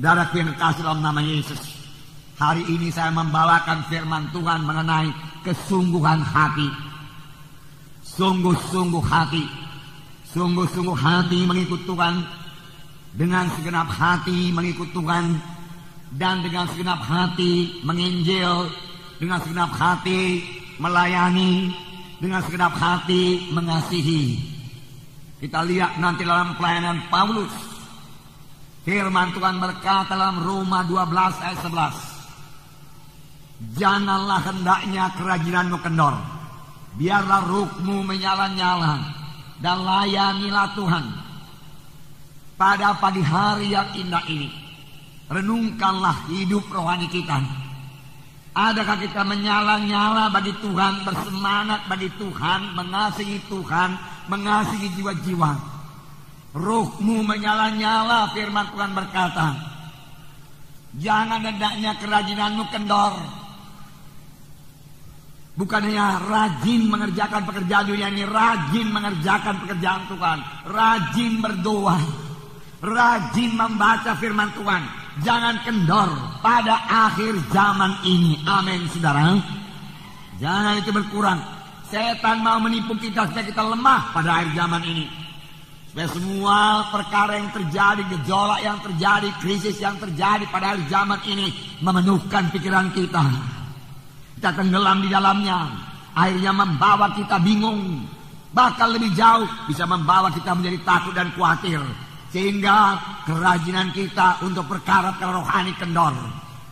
Saudaraku yang kekasih dalam nama Yesus, hari ini saya membawakan firman Tuhan mengenai kesungguhan hati. Sungguh-sungguh hati. Sungguh-sungguh hati mengikut Tuhan. Dengan segenap hati mengikut Tuhan. Dan dengan segenap hati menginjil. Dengan segenap hati melayani. Dengan segenap hati mengasihi. Kita lihat nanti dalam pelayanan Paulus. Firman Tuhan berkata dalam Roma 12 ayat 11. Janganlah hendaknya kerajinanmu kendor. Biarlah ruhmu menyala-nyala. Dan layanilah Tuhan. Pada pagi hari yang indah ini. Renungkanlah hidup rohani kita. Adakah kita menyala-nyala bagi Tuhan. Bersemangat bagi Tuhan. Mengasihi Tuhan. Mengasihi jiwa-jiwa. Ruhmu menyala-nyala, firman Tuhan berkata. Jangan hendaknya kerajinanmu kendor. Bukan hanya rajin mengerjakan pekerjaan dunia ini, rajin mengerjakan pekerjaan Tuhan, rajin berdoa, rajin membaca firman Tuhan. Jangan kendor pada akhir zaman ini. Amin, saudara. Jangan itu berkurang. Setan mau menipu kita supaya kita lemah pada akhir zaman ini. Supaya semua perkara yang terjadi, gejolak yang terjadi, krisis yang terjadi pada akhir zaman ini memenuhkan pikiran kita. Kita tenggelam di dalamnya. Akhirnya membawa kita bingung. Bahkan lebih jauh bisa membawa kita menjadi takut dan khawatir. Sehingga kerajinan kita untuk perkara-perkara rohani kendor.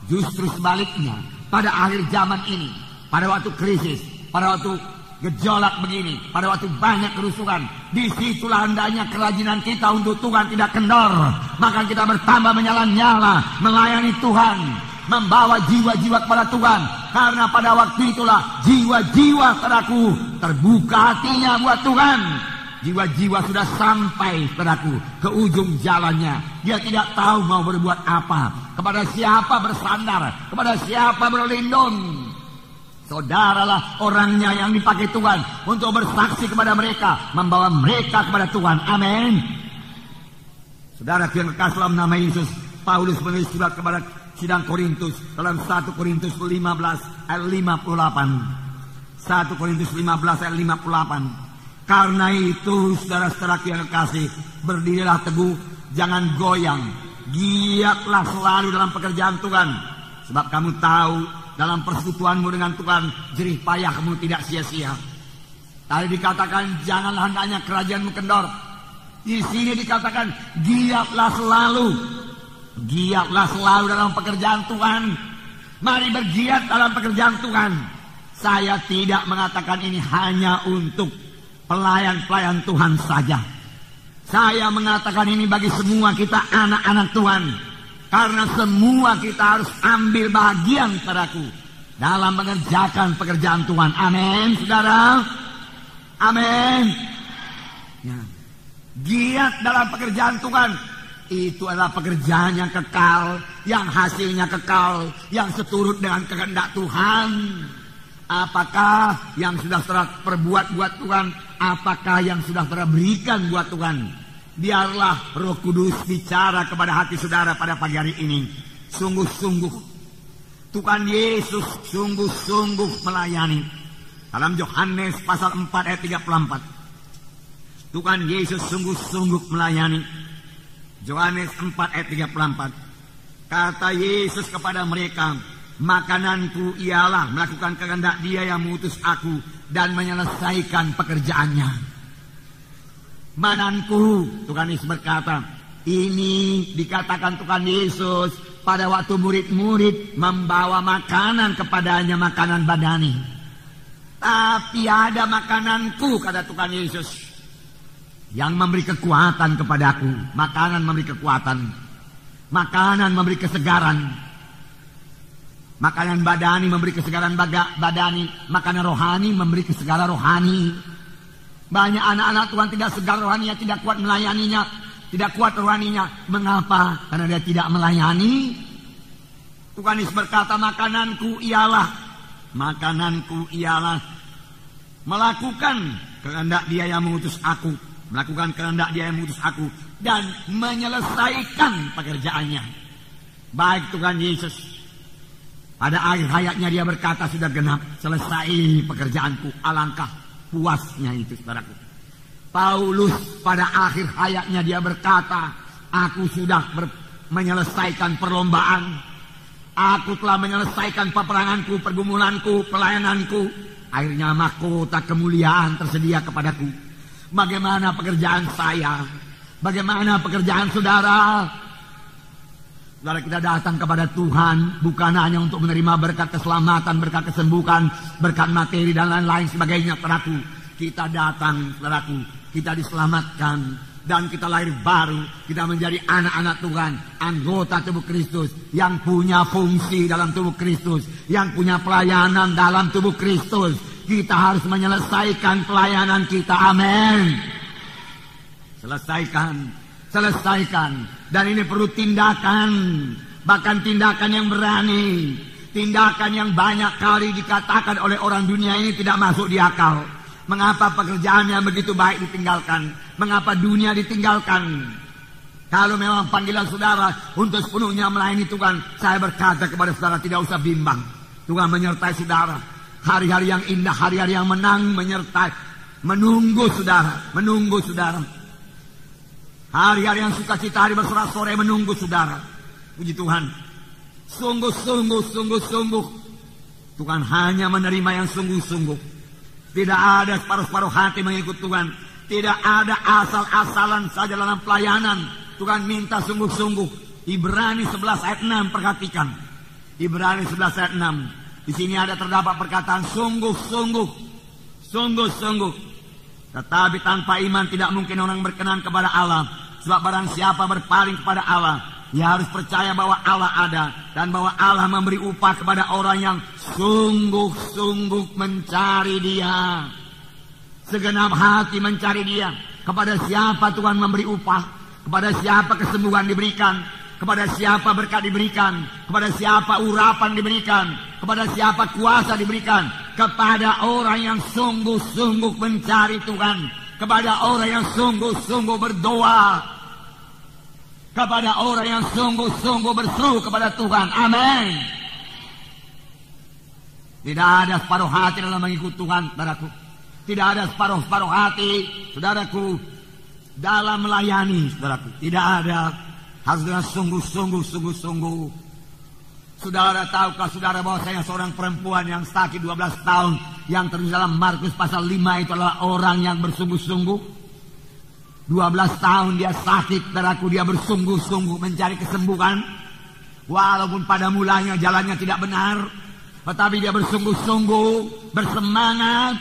Justru sebaliknya, pada akhir zaman ini, pada waktu krisis, pada waktu gejolak begini, pada waktu banyak kerusuhan, disitulah hendaknya kerajinan kita untuk Tuhan tidak kendor. Maka kita bertambah menyala-nyala, melayani Tuhan, membawa jiwa-jiwa kepada Tuhan. Karena pada waktu itulah jiwa-jiwa saudaraku terbuka hatinya buat Tuhan. Jiwa-jiwa sudah sampai saudaraku ke ujung jalannya. Dia tidak tahu mau berbuat apa, kepada siapa bersandar, kepada siapa berlindung. Saudaralah orangnya yang dipakai Tuhan untuk bersaksi kepada mereka, membawa mereka kepada Tuhan. Amin. Saudara yang kekasih dalam nama Yesus, Paulus menulis surat kepada sidang Korintus dalam 1 Korintus 15 ayat 58. 1 Korintus 15 ayat 58. Karena itu saudara-saudara yang kekasih, berdirilah teguh, jangan goyang, giatlah selalu dalam pekerjaan Tuhan, sebab kamu tahu dalam persekutuanmu dengan Tuhan, jerih payahmu tidak sia-sia. Tadi dikatakan janganlah hendaknya kerajaanmu kendor. Di sini dikatakan giatlah selalu. Giatlah selalu dalam pekerjaan Tuhan. Mari bergiat dalam pekerjaan Tuhan. Saya tidak mengatakan ini hanya untuk pelayan-pelayan Tuhan saja. Saya mengatakan ini bagi semua kita anak-anak Tuhan. Karena semua kita harus ambil bagian saudaraku dalam mengerjakan pekerjaan Tuhan. Amin, saudara. Amin. Ya. Giat dalam pekerjaan Tuhan. Itu adalah pekerjaan yang kekal, yang hasilnya kekal, yang seturut dengan kehendak Tuhan. Apakah yang sudah saudara perbuat buat Tuhan? Apakah yang sudah saudara berikan buat Tuhan? Biarlah Roh Kudus bicara kepada hati saudara pada pagi hari ini. Sungguh-sungguh Tuhan Yesus sungguh-sungguh melayani. Dalam Yohanes pasal 4 ayat 34. Tuhan Yesus sungguh-sungguh melayani. Yohanes 4 ayat 34. Kata Yesus kepada mereka, makananku ialah melakukan kehendak Dia yang mengutus aku dan menyelesaikan pekerjaannya. Mananku, Tuhan Yesus berkata, ini dikatakan Tuhan Yesus pada waktu murid-murid membawa makanan kepadanya, makanan badani. Tapi ada makananku, kata Tuhan Yesus, yang memberi kekuatan kepadaku. Makanan memberi kekuatan, makanan memberi kesegaran. Makanan badani memberi kesegaran badani, makanan rohani memberi kesegaran rohani. Banyak anak-anak Tuhan tidak segar rohaninya, tidak kuat melayaninya, tidak kuat rohaninya. Mengapa? Karena dia tidak melayani. Tuhan Yesus berkata, makananku ialah melakukan kehendak Dia yang mengutus aku, melakukan kehendak Dia yang mengutus aku dan menyelesaikan pekerjaannya. Baik Tuhan Yesus, pada akhir hayatnya dia berkata, sudah genap, selesai pekerjaanku. Alangkah puasnya itu, saudaraku. Paulus pada akhir hayatnya dia berkata, aku sudah menyelesaikan perlombaan. Aku telah menyelesaikan peperanganku, pergumulanku, pelayananku. Akhirnya mahkota kemuliaan tersedia kepadaku. Bagaimana pekerjaan saya? Bagaimana pekerjaan saudara? Saudara, kita datang kepada Tuhan bukan hanya untuk menerima berkat keselamatan, berkat kesembuhan, berkat materi dan lain-lain sebagainya, saudaraku. Kita datang, saudaraku, kita diselamatkan dan kita lahir baru. Kita menjadi anak-anak Tuhan, anggota tubuh Kristus yang punya fungsi dalam tubuh Kristus, yang punya pelayanan dalam tubuh Kristus. Kita harus menyelesaikan pelayanan kita. Amin. Selesaikan. Dan ini perlu tindakan, bahkan tindakan yang berani, tindakan yang banyak kali dikatakan oleh orang dunia ini tidak masuk di akal. Mengapa pekerjaannya begitu baik ditinggalkan? Mengapa dunia ditinggalkan? Kalau memang panggilan saudara untuk sepenuhnya melayani Tuhan, saya berkata kepada saudara, tidak usah bimbang. Tuhan menyertai saudara. Hari-hari yang indah, hari-hari yang menang menyertai, menunggu saudara. Hari-hari yang sukacita, hari bersorak-sorai menunggu saudara. Puji Tuhan. Sungguh-sungguh. Tuhan hanya menerima yang sungguh-sungguh. Tidak ada separuh-separuh hati mengikut Tuhan. Tidak ada asal-asalan saja dalam pelayanan. Tuhan minta sungguh-sungguh. Ibrani 11 ayat 6, perhatikan. Ibrani 11 ayat 6. Di sini ada terdapat perkataan sungguh-sungguh. Tetapi tanpa iman tidak mungkin orang berkenan kepada Allah. Sebab barang siapa berpaling kepada Allah, ia harus percaya bahwa Allah ada dan bahwa Allah memberi upah kepada orang yang sungguh-sungguh mencari Dia. Segenap hati mencari Dia. Kepada siapa Tuhan memberi upah? Kepada siapa kesembuhan diberikan? Kepada siapa berkat diberikan? Kepada siapa urapan diberikan? Kepada siapa kuasa diberikan? Kepada orang yang sungguh-sungguh mencari Tuhan. Kepada orang yang sungguh-sungguh berdoa. Kepada orang yang sungguh-sungguh berseru kepada Tuhan. Amin. Tidak ada separuh hati dalam mengikut Tuhan, saudaraku. Tidak ada separuh-separuh hati, saudaraku, dalam melayani, saudaraku. Tidak ada. Harus dengan sungguh-sungguh. Saudara tahukah saudara bahwa saya seorang perempuan yang sakit 12 tahun, yang tertulis dalam Markus pasal 5 itu adalah orang yang bersungguh-sungguh. 12 tahun dia sakit, saudaraku, dia bersungguh-sungguh mencari kesembuhan. Walaupun pada mulanya jalannya tidak benar, tetapi dia bersungguh-sungguh, bersemangat.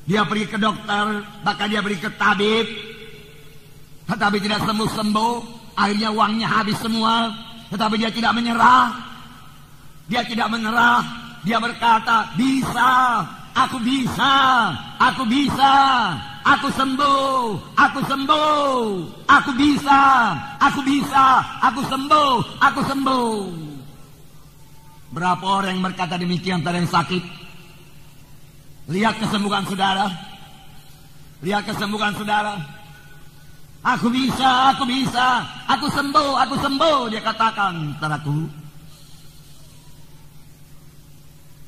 Dia pergi ke dokter, bahkan dia pergi ke tabib, tetapi tidak sembuh-sembuh. Akhirnya uangnya habis semua, tetapi dia tidak menyerah. Dia berkata, bisa, aku bisa, aku sembuh, aku bisa, aku sembuh. Berapa orang yang berkata demikian pada yang sakit? Lihat kesembuhan saudara. Aku bisa, aku sembuh, dia katakan, saudaraku.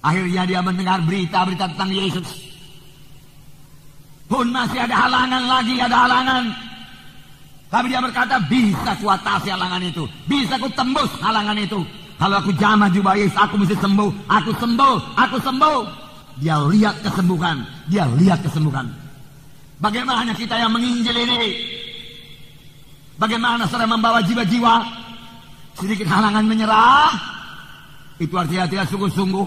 Akhirnya dia mendengar berita-berita tentang Yesus. Pun masih ada halangan. Tapi dia berkata, bisa ku atasi halangan itu. Bisa ku tembus halangan itu. Kalau aku jamah jubah Yesus, aku mesti sembuh. Aku sembuh. Dia lihat kesembuhan. Bagaimana kita yang menginjil ini? Bagaimana saudara membawa jiwa-jiwa? Sedikit halangan menyerah, itu artinya tidak sungguh-sungguh.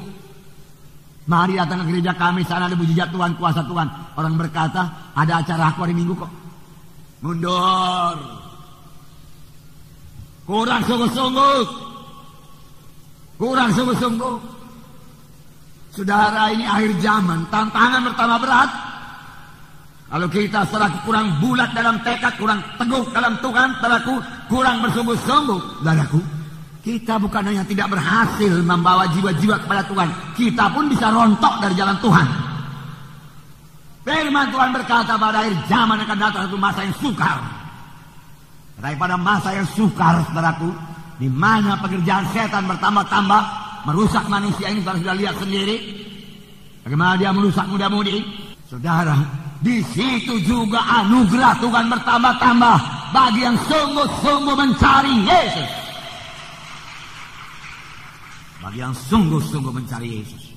Mari datang ke gereja kami, sana ada mujizat Tuhan, kuasa Tuhan. Orang berkata, ada acara aku hari Minggu kok. Mundur. Kurang sungguh-sungguh. Saudara, ini akhir zaman, tantangan bertambah berat. Kalau kita saudaraku kurang bulat dalam tekad, kurang teguh dalam Tuhan, saudaraku kurang bersungguh-sungguh, saudaraku, kita bukan hanya tidak berhasil membawa jiwa-jiwa kepada Tuhan, kita pun bisa rontok dari jalan Tuhan. Firman Tuhan berkata pada akhir zaman akan datang satu masa yang sukar. Daripada masa yang sukar, saudaraku, Di mana pekerjaan setan bertambah-tambah, merusak manusia ini, saudara sudah lihat sendiri. Bagaimana dia merusak muda-mudi. Saudara, di situ juga anugerah Tuhan bertambah-tambah bagi yang sungguh-sungguh mencari Yesus. Bagi yang sungguh-sungguh mencari Yesus.